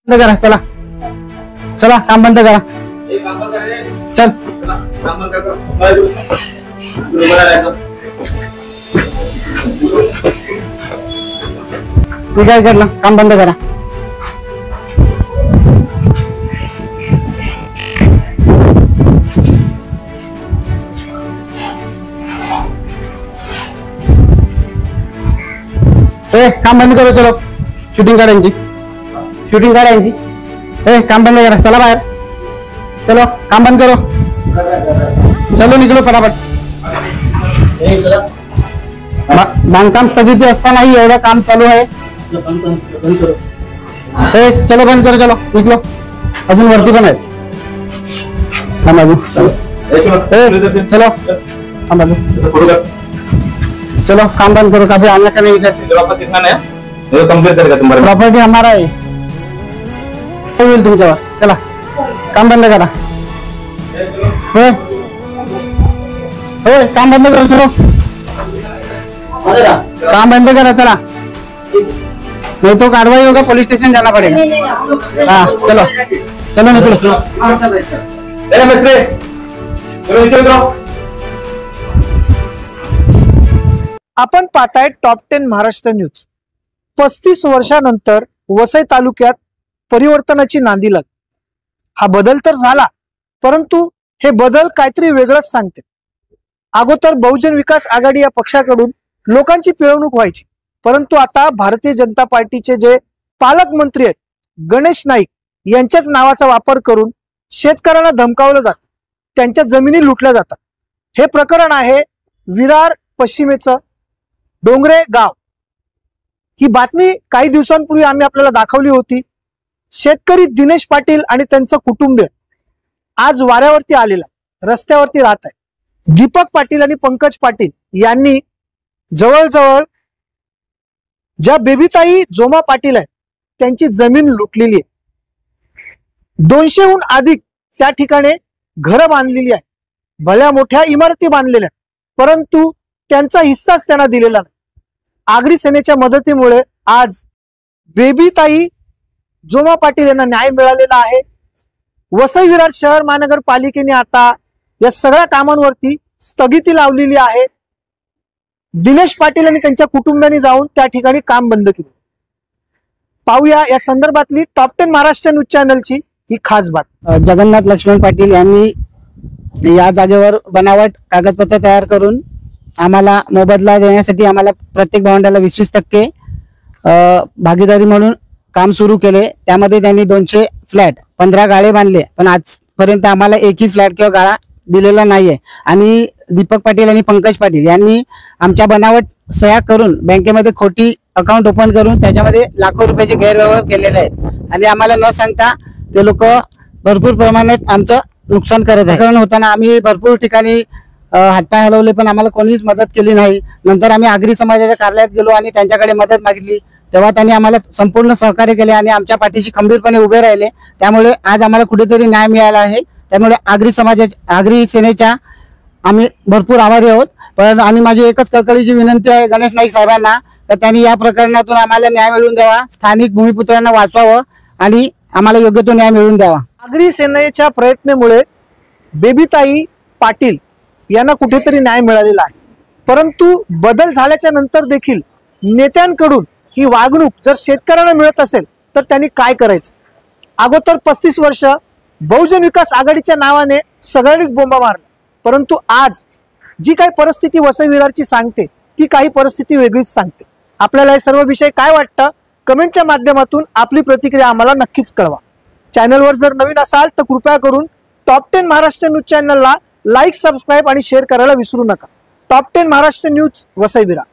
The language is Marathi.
बंद करा, चला चला काम बंद करा, चल तू काय करलं, काम बंद करा. काम बंद करो, चलो शूटिंग काढायची, शूटिंग काढायची. काम बंद करा, चला बाहेर, चलो काम बंद करो, चलो निघलो फटाफट. बांधकाम स्थगित असतानाही एवढं काम चालू आहे. चलो बंद करो, चलो निघलो, अजून वरती पण आहेत. चलो चलो काम बंद करो, कभी आने का नहीं. कंप्लीट करेगा तुम्हारा प्रॉपर्टी हमारा है, होईल तुमच्यावर. चला काम बंद करा. होय होय काम बंद करो, चलो काम बंद करा, चला नहीं तो कार्रवाई होगा, पुलिस स्टेशन जाना पड़ेगा. हाँ चलो चलो निकलो. आपण पाहताय टॉप 10 महाराष्ट्र न्यूज. 35 वर्षानंतर वसई तालुक्यात परिवर्तनाची नांदी लागली. हा बदल तर झाला, परंतु हे बदल काहीतरी वेगळंच सांगते. अगोदर बहुजन विकास आघाडी या पक्षाकडून लोकांची पिळवणूक व्हायची, परंतु आता भारतीय जनता पार्टीचे जे पालकमंत्री आहेत गणेश नाईक यांच्याच नावाचा वापर करून शेतकऱ्यांना धमकावलं जातं, त्यांच्या जमिनी लुटल्या जातात. हे प्रकरण आहे विरार पश्चिमेचं डोंगरे गाव. ही बातमी काही दिवसांपूर्वी आम्ही आपल्याला दाखवली होती. शेतकरी दिनेश पाटील आणि त्यांचं कुटुंब आज वाऱ्यावरती आलेला, रस्त्यावरती राहत आहे. दीपक पाटील आणि पंकज पाटील यांनी जवळजवळ ज्या बेबीताई जोमा पाटील आहेत त्यांची जमीन लुटलेली आहे. 200हून अधिक त्या ठिकाणी घरं बांधलेली आहेत, भल्या मोठ्या इमारती बांधलेल्या आहेत, परंतु त्यांचा हिस्साच त्यांना दिलेला नाही. आगरी सेनेच्या मदतीमुळे आज बेबीताई जोमा पाटील यांना न्याय मिळालेला आहे. वसई विरार शहर महानगरपालिकेने आता या सगळ्या कामांवरती स्थगिती लावलेली आहे. दिनेश पाटील आणि त्यांच्या कुटुंबियांनी जाऊन त्या ठिकाणी काम बंद केले. पाहूया या संदर्भातली टॉप 10 महाराष्ट्र न्यूज चॅनलची ही खास बात. जगन्नाथ लक्ष्मण पाटील यांनी या जागेवर बनावट कागदपत्र तयार करून आम्हाला मोबदला देण्यासाठी आम्हाला प्रत्येक भावंडाला 20% भागीदारी म्हणून काम सुरू केले. त्यामध्ये त्यांनी 200 फ्लॅट 15 गाळे बांधले, पण आजपर्यंत आम्हाला एकही फ्लॅट किंवा गाळा दिलेला नाहीये. आणि दीपक पाटील आणि पंकज पाटील यांनी आमच्या बनावट सह्या करून बँकेमध्ये खोटी अकाउंट ओपन करून त्याच्यामध्ये लाखो रुपयाचे गैरव्यवहार केलेले आहेत आणि आम्हाला न सांगता ते लोक भरपूर प्रमाणात आमचं नुकसान करत आहे. कारण होताना आम्ही भरपूर ठिकाणी हातपाय हलवले, पण आम्हाला कोणीच मदत केली नाही. नंतर आम्ही आगरी समाजाच्या कार्यालयात गेलो आणि त्यांच्याकडे मदत मागितली, तेव्हा त्यांनी आम्हाला संपूर्ण सहकार्य केले आणि आमच्या पाठीशी खंबीरपणे उभे राहिले. त्यामुळे आज आम्हाला कुठेतरी न्याय मिळाला आहे. त्यामुळे आगरी सेनेच्या आम्ही भरपूर आभारी आहोत. पण आणि माझी एकच कळकळीची विनंती आहे गणेश नाईक साहेबांना, तर त्यांनी या प्रकरणातून आम्हाला न्याय मिळवून द्यावा, स्थानिक भूमिपुत्रांना वाचवावं आणि आम्हाला योग्य तो न्याय मिळवून द्यावा. आगरी सेनेच्या प्रयत्नामुळे बेबीताई पाटील यांना कुठेतरी न्याय मिळालेला आहे, परंतु बदल झाल्याच्या नंतर देखील नेत्यांकडून ही वागणूक जर शेतकऱ्यांना मिळत असेल तर त्यांनी काय करायचं. अगोदर 35 वर्ष बहुजन विकास आघाडीच्या नावाने सगळ्यांनीच बोंबा मारला, परंतु आज जी काही परिस्थिती वसई विरारची सांगते ती काही परिस्थिती वेगळीच सांगते. आपल्याला हे सर्व विषय काय वाटतं कमेंटच्या माध्यमातून आपली प्रतिक्रिया आम्हाला नक्कीच कळवा. चॅनलवर जर नवीन असाल तर कृपया करून टॉप 10 महाराष्ट्र न्यूज चॅनलला लाईक, सबस्क्राईब आणि शेअर करायला विसरू नका. Top 10 Maharashtra news Vasai Virar.